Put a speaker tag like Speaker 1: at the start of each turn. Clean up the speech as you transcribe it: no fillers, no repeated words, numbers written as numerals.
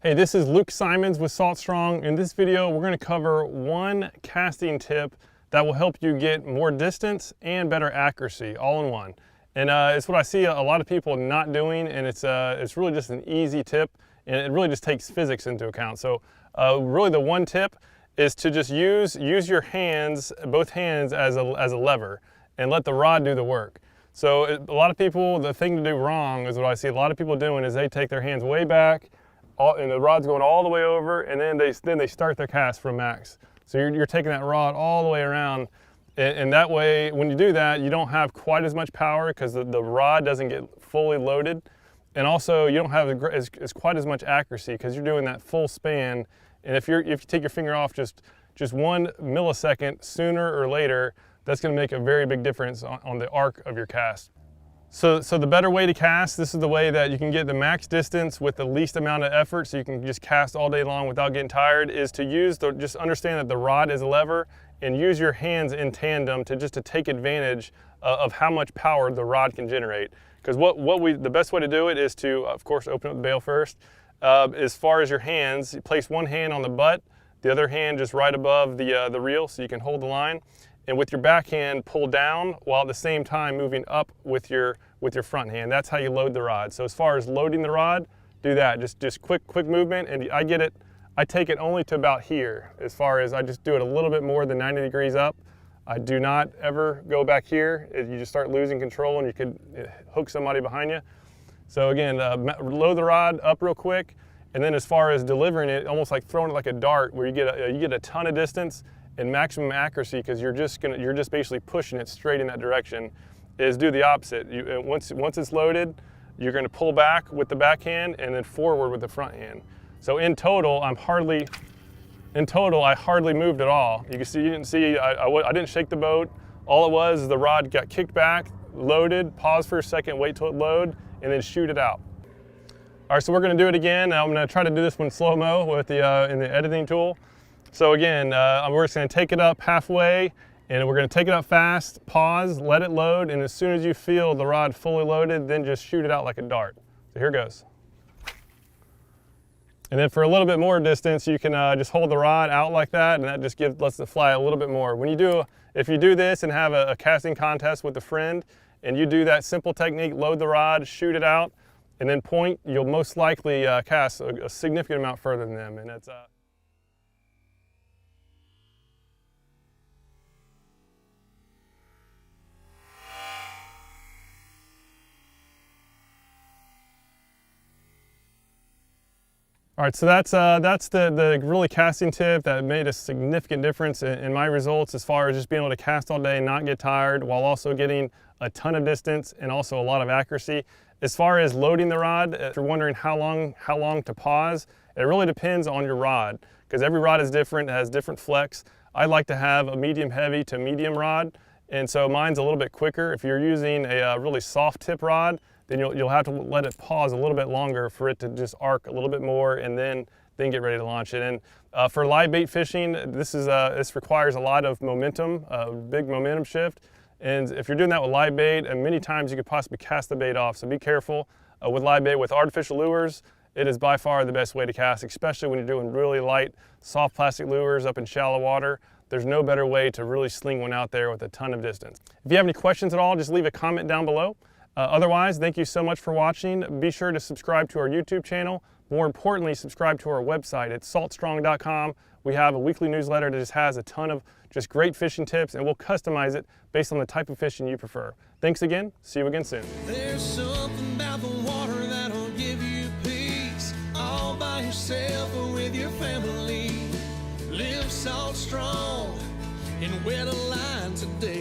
Speaker 1: Hey, this is Luke Simons with Salt Strong. In this video, we're going to cover one casting tip that will help you get more distance and better accuracy all in one. And it's what I see a lot of people not doing, and it's really just an easy tip, and it really just takes physics into account. So really the one tip is to just use your hands, both hands as a lever, and let the rod do the work. So a lot of people, the thing to do wrong is what I see a lot of people doing is they take their hands way back, and the rod's going all the way over, and then they start their cast from max. So you're taking that rod all the way around, and that way, when you do that, you don't have quite as much power because the rod doesn't get fully loaded, and also you don't have quite as much accuracy because you're doing that full span. And if you take your finger off just 1 millisecond sooner or later, that's going to make a very big difference on the arc of your cast. So the better way to cast, this is the way that you can get the max distance with the least amount of effort, so you can just cast all day long without getting tired, is to just understand that the rod is a lever and use your hands in tandem to take advantage of how much power the rod can generate. Because the best way to do it is to, of course, open up the bail first. As far as your hands, you place one hand on the butt, the other hand just right above the reel so you can hold the line. And with your backhand, pull down while at the same time moving up with your front hand. That's how you load the rod. So as far as loading the rod, do that. Just quick movement, and I take it only to about here. As far as I just do it a little bit more than 90 degrees up. I do not ever go back here. You just start losing control and you could hook somebody behind you. So again, load the rod up real quick, and then as far as delivering it, almost like throwing it like a dart, where you get a ton of distance and maximum accuracy, because you're just basically pushing it straight in that direction. Is do the opposite. Once it's loaded, you're going to pull back with the backhand and then forward with the front hand. So in total, I hardly moved at all. You didn't see I didn't shake the boat. All it was is the rod got kicked back, loaded, pause for a second, wait till it load, and then shoot it out. All right, so we're going to do it again. I'm going to try to do this one slow-mo with in the editing tool. So again, we're just going to take it up halfway, and we're going to take it up fast, pause, let it load, and as soon as you feel the rod fully loaded, then just shoot it out like a dart. So here goes. And then for a little bit more distance, you can just hold the rod out like that, and that just lets it fly a little bit more. If you do this and have a casting contest with a friend, and you do that simple technique, load the rod, shoot it out, and then point, you'll most likely cast a significant amount further than them. And it's All right, so that's the really casting tip that made a significant difference in my results, as far as just being able to cast all day and not get tired, while also getting a ton of distance and also a lot of accuracy. As far as loading the rod, if you're wondering how long to pause, it really depends on your rod, because every rod is different, it has different flex. I like to have a medium heavy to medium rod, and so mine's a little bit quicker. If you're using a really soft tip rod, then you'll have to let it pause a little bit longer for it to just arc a little bit more, and then get ready to launch it. And for live bait fishing, this requires a lot of momentum, a big momentum shift. And if you're doing that with live bait, and many times you could possibly cast the bait off, so be careful with live bait. With artificial lures, it is by far the best way to cast, especially when you're doing really light, soft plastic lures up in shallow water. There's no better way to really sling one out there with a ton of distance. If you have any questions at all, just leave a comment down below. Otherwise, thank you so much for watching. Be sure to subscribe to our YouTube channel. More importantly, subscribe to our website at saltstrong.com. We have a weekly newsletter that just has a ton of just great fishing tips, and we'll customize it based on the type of fishing you prefer. Thanks again. See you again soon.
Speaker 2: There's something about the water that'll give you peace, all by yourself or with your family. Live salt strong and wear the line today.